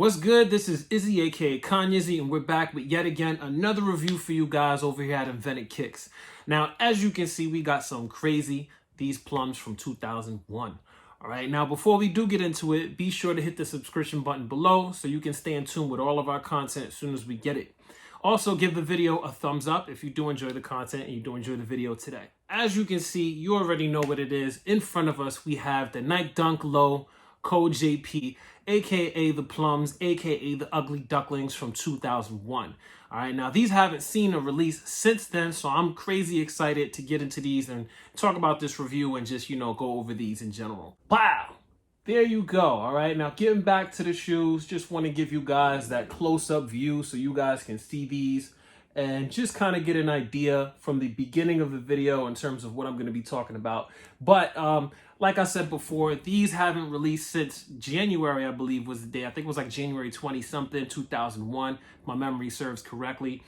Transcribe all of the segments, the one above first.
What's good? This is Izzy, aka Kanyizzy, and we're back with yet again another review for you guys over here at InventedKicks. Now, as you can see, we got some crazy these plums from 2001. All right, now before we do get into it, be sure to hit the subscription button below so you can stay in tune with all of our content as soon as we get it. Also, give the video a thumbs up if you do enjoy the content and you do enjoy the video today. As you can see, you already know what it is. In front of us, we have the Nike Dunk Low Code JP, aka the Plums, aka the Ugly Ducklings from 2001. All right, now these haven't seen a release since then, so I'm crazy excited to get into these and talk about this review and just, go over these in general. Wow! There you go. All right, now getting back to the shoes, just want to give you guys that close-up view so you guys can see these and just kind of get an idea from the beginning of the video in terms of what I'm going to be talking about. But like I said before, these haven't released since January, I believe was the day. I think it was like January 20-something, 2001, if my memory serves correctly.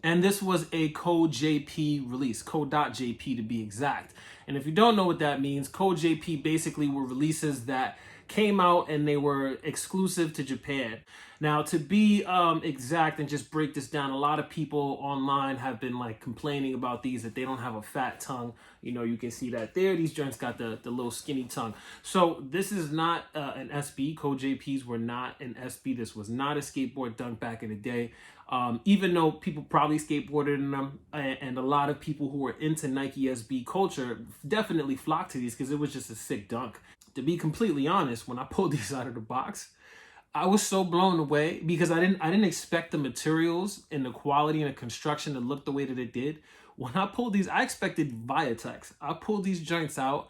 And this was a Code JP release, Code.jp to be exact. And if you don't know what that means, Code JP basically were releases that came out and they were exclusive to Japan. Now, to be exact and just break this down, a lot of people online have been like complaining about these, that they don't have a fat tongue. You can see that there. These joints got the little skinny tongue. So this is not an SB. Code JPs were not an SB. This was not a skateboard dunk back in the day. Even though people probably skateboarded in them, and a lot of people who were into Nike SB culture definitely flocked to these because it was just a sick dunk. To be completely honest, when I pulled these out of the box, I was so blown away because I didn't expect the materials and the quality and the construction to look the way that it did. When I pulled these, I expected InventedKicks. I pulled these joints out,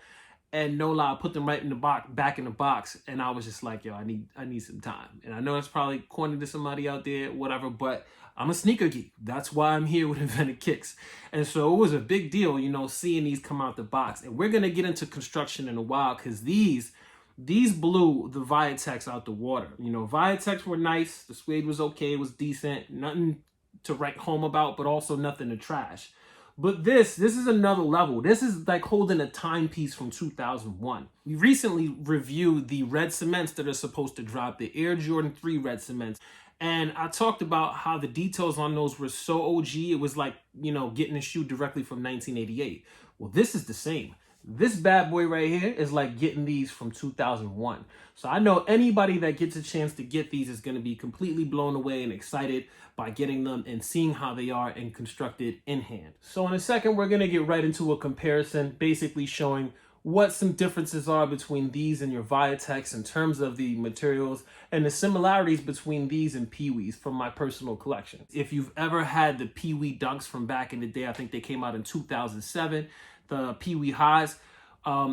and no lie, I put them right in the box, back in the box, and I was just like, yo, I need some time. And I know it's probably corny to somebody out there, whatever, but I'm a sneaker geek. That's why I'm here with InventedKicks. And so it was a big deal, seeing these come out the box. And we're gonna get into construction in a while because these blew the InventedKicks out the water. InventedKicks were nice. The suede was okay. It was decent. Nothing to write home about, but also nothing to trash. But this is another level. This is like holding a timepiece from 2001. We recently reviewed the red cements that are supposed to drop, the Air Jordan 3 red cements. And I talked about how the details on those were so OG. It was like, getting a shoe directly from 1988. Well, this is the same. This bad boy right here is like getting these from 2001. So I know anybody that gets a chance to get these is going to be completely blown away and excited by getting them and seeing how they are and constructed in hand. So in a second, we're going to get right into a comparison, basically showing what some differences are between these and your InventedKicks in terms of the materials and the similarities between these and Pee-wees from my personal collection. If you've ever had the Pee-wee dunks from back in the day, I think they came out in 2007, the Pee-wee highs,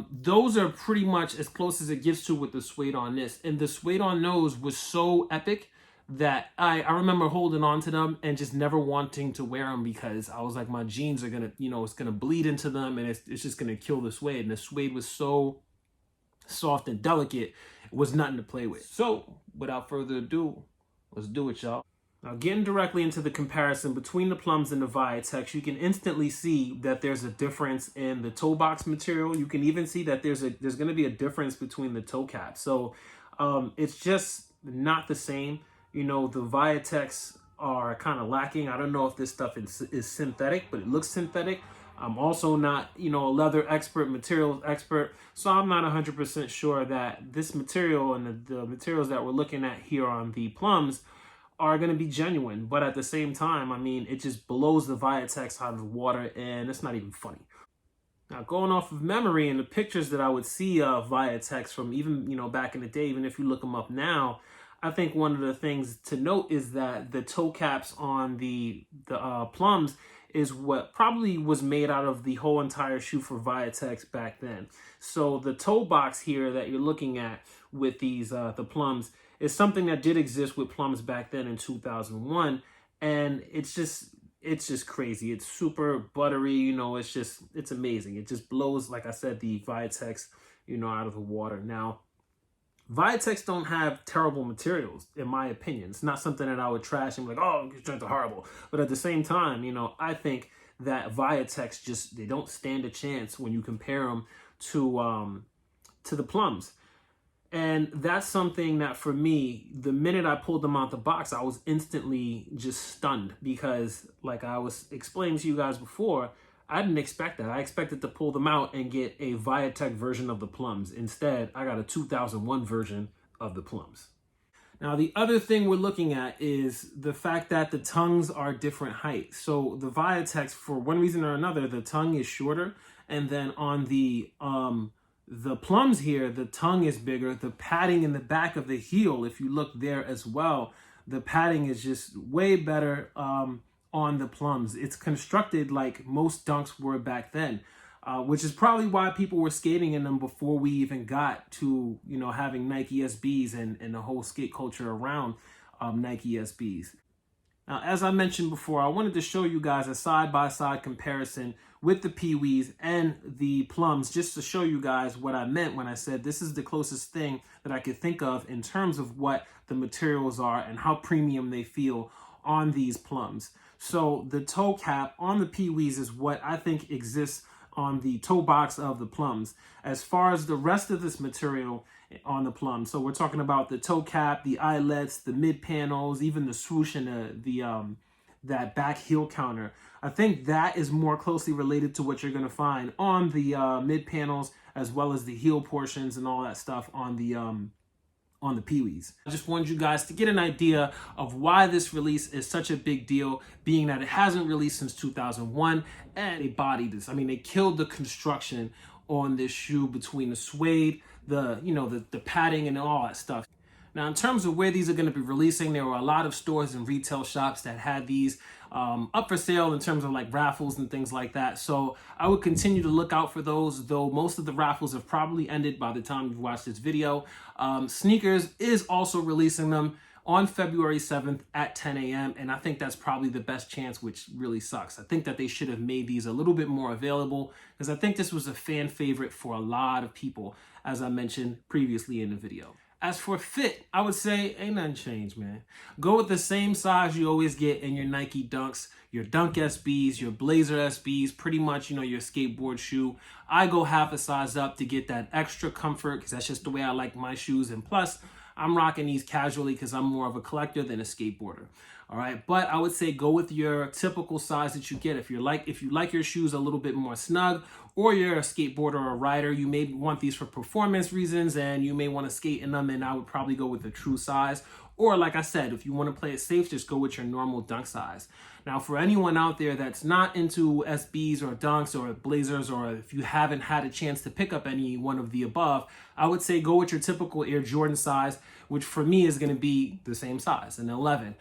those are pretty much as close as it gets to with the suede on this. And the suede on those was so epic that I remember holding on to them and just never wanting to wear them because I was like, my jeans are gonna, it's gonna bleed into them and it's just gonna kill the suede. And the suede was so soft and delicate, it was nothing to play with. So without further ado, let's do it, y'all. Now, getting directly into the comparison between the Plums and the InventedKicks, you can instantly see that there's a difference in the toe box material. You can even see that there's going to be a difference between the toe caps. So it's just not the same. The InventedKicks are kind of lacking. I don't know if this stuff is synthetic, but it looks synthetic. I'm also not, a leather expert, materials expert, so I'm not 100% sure that this material and the materials that we're looking at here on the Plums are going to be genuine. But at the same time, it just blows the InventedKicks out of the water, and it's not even funny. Now, going off of memory and the pictures that I would see of InventedKicks from even, back in the day, even if you look them up now, I think one of the things to note is that the toe caps on the Plums is what probably was made out of the whole entire shoe for InventedKicks back then. So the toe box here that you're looking at with these the Plums is something that did exist with Plums back then in 2001, and it's just crazy. It's super buttery, it's amazing. It just blows, like I said, the InventedKicks, out of the water. Now, InventedKicks don't have terrible materials, in my opinion. It's not something that I would trash and be like, oh, these joints are horrible. But at the same time, I think that InventedKicks they don't stand a chance when you compare them to the Plums. And that's something that for me, the minute I pulled them out the box, I was instantly just stunned because, like I was explaining to you guys before, I didn't expect that. I expected to pull them out and get a Viatech version of the Plums. Instead, I got a 2001 version of the Plums. Now, the other thing we're looking at is the fact that the tongues are different heights. So the Viatechs, for one reason or another, the tongue is shorter. And then on the Plums here, the tongue is bigger. The padding in the back of the heel, if you look there as well, the padding is just way better on the Plums. It's constructed like most dunks were back then. Which is probably why people were skating in them before we even got to, you know, having Nike SBs and the whole skate culture around Nike SBs. Now, as I mentioned before, I wanted to show you guys a side-by-side comparison with the Pee-wees and the Plums, just to show you guys what I meant when I said this is the closest thing that I could think of in terms of what the materials are and how premium they feel on these Plums. So the toe cap on the Pee-wees is what I think exists on the toe box of the Plums. As far as the rest of this material on the Plums, so we're talking about the toe cap, the eyelets, the mid panels, even the swoosh and that back heel counter. I think that is more closely related to what you're going to find on the mid panels, as well as the heel portions and all that stuff on the Pee-wees. I just wanted you guys to get an idea of why this release is such a big deal, being that it hasn't released since 2001, and they bodied this. I mean, they killed the construction on this shoe between the suede, the padding and all that stuff. Now, in terms of where these are going to be releasing, there were a lot of stores and retail shops that had these up for sale in terms of like raffles and things like that. So I would continue to look out for those, though most of the raffles have probably ended by the time you've watched this video. Sneakers is also releasing them on February 7th at 10 a.m. And I think that's probably the best chance, which really sucks. I think that they should have made these a little bit more available because I think this was a fan favorite for a lot of people, as I mentioned previously in the video. As for fit, I would say ain't nothing changed, man. Go with the same size you always get in your Nike Dunks, your Dunk SBs, your Blazer SBs, pretty much, your skateboard shoe. I go half a size up to get that extra comfort because that's just the way I like my shoes. And plus, I'm rocking these casually because I'm more of a collector than a skateboarder. All right, but I would say go with your typical size that you get. If you like your shoes a little bit more snug, or you're a skateboarder or a rider, you may want these for performance reasons and you may want to skate in them, and I would probably go with the true size. Or like I said, if you want to play it safe, just go with your normal dunk size. Now, for anyone out there that's not into SBs or dunks or Blazers, or if you haven't had a chance to pick up any one of the above, I would say go with your typical Air Jordan size, which for me is going to be the same size, an 11.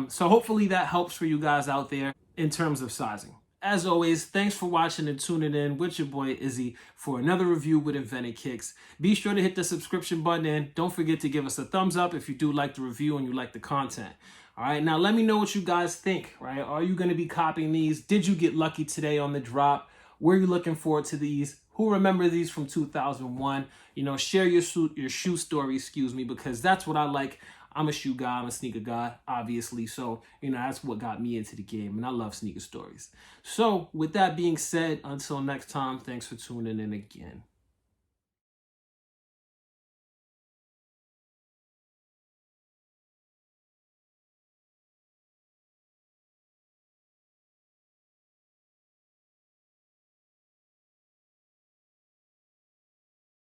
So hopefully that helps for you guys out there in terms of sizing. As always, thanks for watching and tuning in with your boy Izzy for another review with InventedKicks. Be sure to hit the subscription button and don't forget to give us a thumbs up if you do like the review and you like the content. All right, now let me know what you guys think, right? Are you going to be copying these? Did you get lucky today on the drop? Were you looking forward to these? Who remember these from 2001? Share your shoe story, because that's what I like. I'm a shoe guy, I'm a sneaker guy, obviously. So, that's what got me into the game, and I love sneaker stories. So, with that being said, until next time, thanks for tuning in again.